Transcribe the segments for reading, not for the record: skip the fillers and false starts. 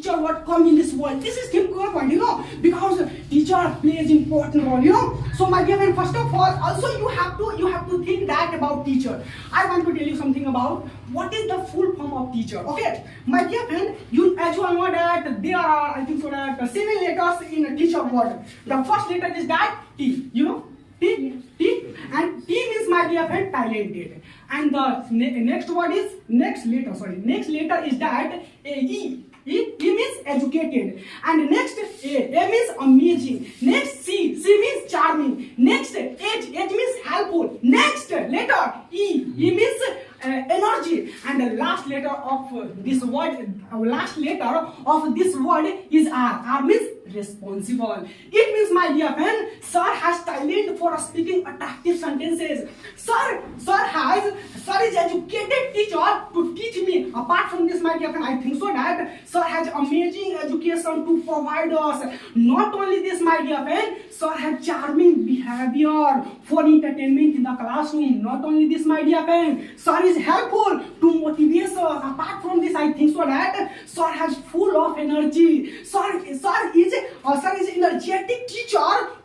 teacher what come in this world. This is simple point, because teacher plays important role, So my dear friend, first of all, also you have to think that about teacher. I want to tell you something about what is the full form of teacher. Okay, my dear friend, as you all know that there are, I think so that 7 letters in a teacher word. The first letter is that T, T, and T means, my dear friend, talented. And the next word is next letter is that E. E means educated, and next A means amazing, next C means charming, next H means helpful, next letter E means energy, and the last letter of this word is R means responsible. It means, my dear friend, sir has talent for speaking attractive sentences. Sir is educated teacher to teach me. Apart from this, my dear friend, I think so that sir has amazing education to provide us. Not only this, my dear friend, sir has charming behavior for entertainment in the classroom. Not only this, my dear friend, sir is helpful to motivate us. Apart from this, I think so that sir has full of energy. Sir is energetic teacher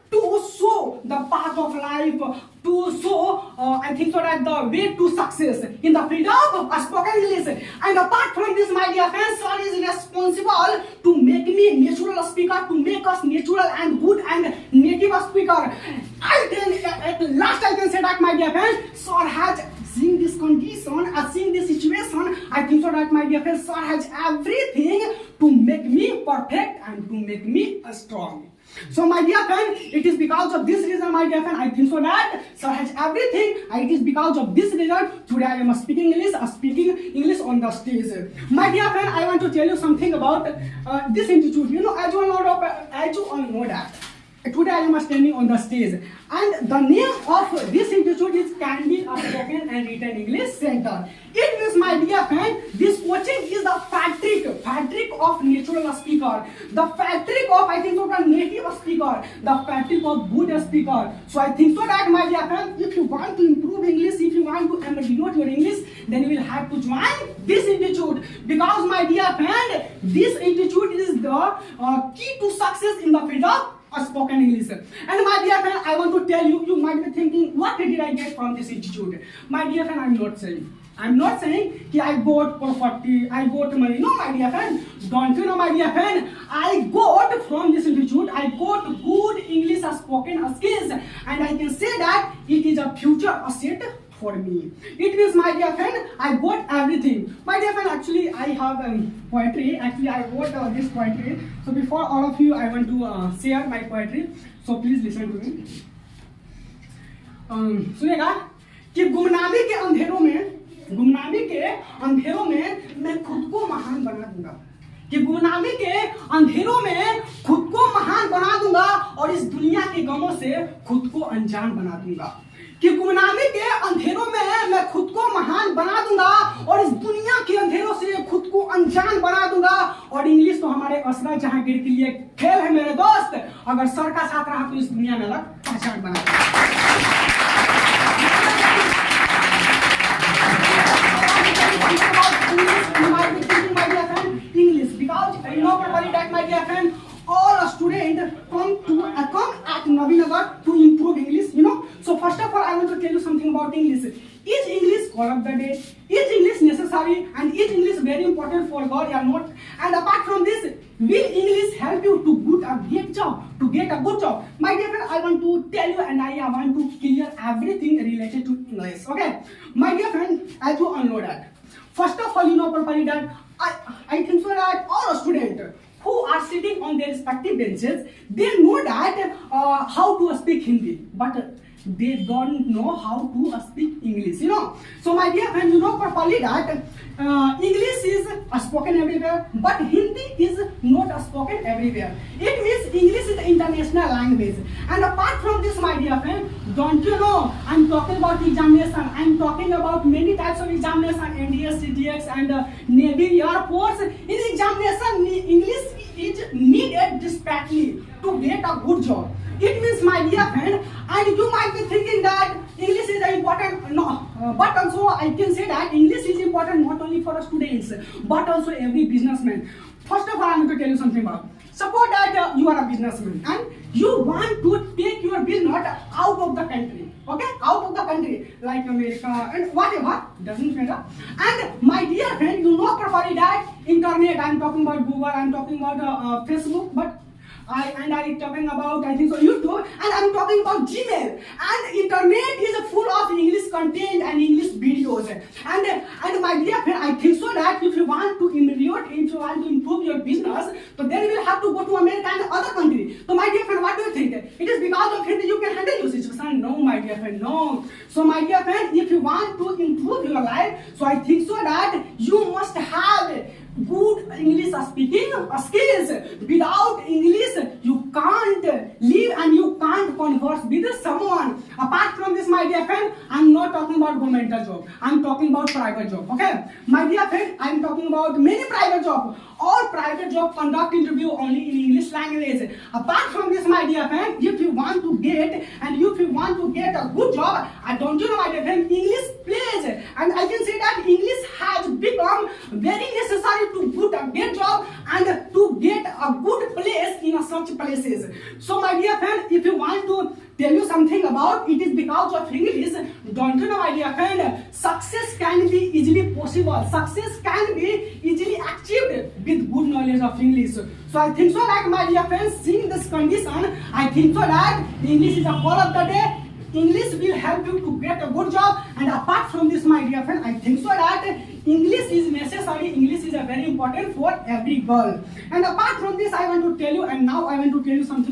to show the path of life, to show, I think so that the way to success in the field of spoken English. And apart from this, my dear friends, sir is responsible to make me natural speaker, to make us natural and good and native speaker. At last I can say that, my dear friends, sir has seen this condition, seen this situation. I think so that, my dear friends, sir has everything to make me perfect and to make me strong. So, my dear friend, it is because of this reason, my dear friend, I think so that sir has everything. It is because of this reason today I am speaking English on the stage. My dear friend, I want to tell you something about this institute. As you all know that today I am standing on the stage, and the name of this institute is Candy Spoken and Written English Center. It means, my dear friend, this coaching is the fabric of natural speaker, the fabric of, I think so, the native speaker, the fabric of good speaker. So I think so that, my dear friend, if you want to improve English, if you want to denote your English, then you will have to join this institute, because, my dear friend, this institute is the key to success in the field of spoken English. And my dear friend, I want to tell you, you might be thinking, what did I get from this institute? My dear friend, I'm not saying that I got property, I got money. No, my dear friend, don't you know, my dear friend, I got from this institute, I got good English spoken skills, and I can say that it is a future asset for me. It means, my dear friend, I got everything. My dear friend, actually I have poetry. Actually I wrote this poetry. So before all of you, I want to share my poetry. So please listen to me. सुनिएगा कि गुमनामी के अंधेरों में मैं खुद को महान बना दूंगा, कि गुमनामी के अंधेरों में खुद को महान बना दूंगा और इस दुनिया के गमों से खुद को अनजान बना दूंगा, कि गुमनामी के अंधेरों में मैं खुद को महान बना दूंगा और इस दुनिया के अंधेरों से खुद को अनजान बना दूंगा। और इंग्लिश तो हमारे असरा जहांगीर के लिए खेल है मेरे दोस्त, अगर सर का साथ रहा तो इस दुनिया में अलग पहचान बना दूंगा। English, because you know probably that, my dear friend, all students come at Navinagar to improve English. So first of all, I want to tell you something about English. Is English call of the day? Is English necessary? And is English very important for God or not? And apart from this, will English help you to get a good job? My dear friend, I want to tell you, and I want to clear everything related to English. Okay, my dear friend, as you all know that, first of all, you know properly that I think so that all students who are sitting on their respective benches, they know that how to speak Hindi, but they don't know how to speak English. So my dear friend, you know properly that English is spoken everywhere, but Hindi is not spoken everywhere. It means English is the international language. And apart from this, my dear friend, don't you know, I'm talking about examination. I'm talking about many types of examination, NDS, CTX, and Navy, Air Force. In examination, English is needed desperately to get a good job. It means, my dear friend, and you might be thinking that English is important. No, but also I can say that English is important not only for students, but also every businessman. First of all, I want to to tell you something about. Suppose that you are a businessman and you want to take your business out of the country, okay, out of the country, like America and whatever, doesn't matter. And my dear friend, you know properly that internet, I'm talking about Google, I'm talking about Facebook, but I'm talking about, I think so, YouTube, and I'm talking about Gmail. And internet is full of English content and English videos. And my dear friend, I think so that if you want to improve your business, so then you will have to go to America and other country. So my dear friend, what do you think? It is because of Hindi you can handle your situation? No, my dear friend, no. So my dear friend, if you want to improve your life, so I think so that you must have good English speaking skills. Without English, you can't live and you can't converse with someone. Apart from this, my dear friend, I'm not talking about governmental job. I'm talking about private job. Okay, my dear friend, I'm talking about many private jobs. All private job conduct interview only in English language. Apart from this, my dear friend, if you want to get a good job, don't you know, my dear friend, English plays, and I can say that English has become very necessary to get a great job and to get a good place in such places. So my dear friend, if you want to tell you something about it is because of English, don't you know, my dear friend, success can be easily possible. Success can be easily achieved with good knowledge of English. So I think so that, my dear friends, seeing this condition, I think so that English is a call of the day. English will help you to get a good job, and apart from this, my dear friend, I think so that English is necessary. English is a very important for every girl. And apart from this, I want to tell you, and now I want to tell you something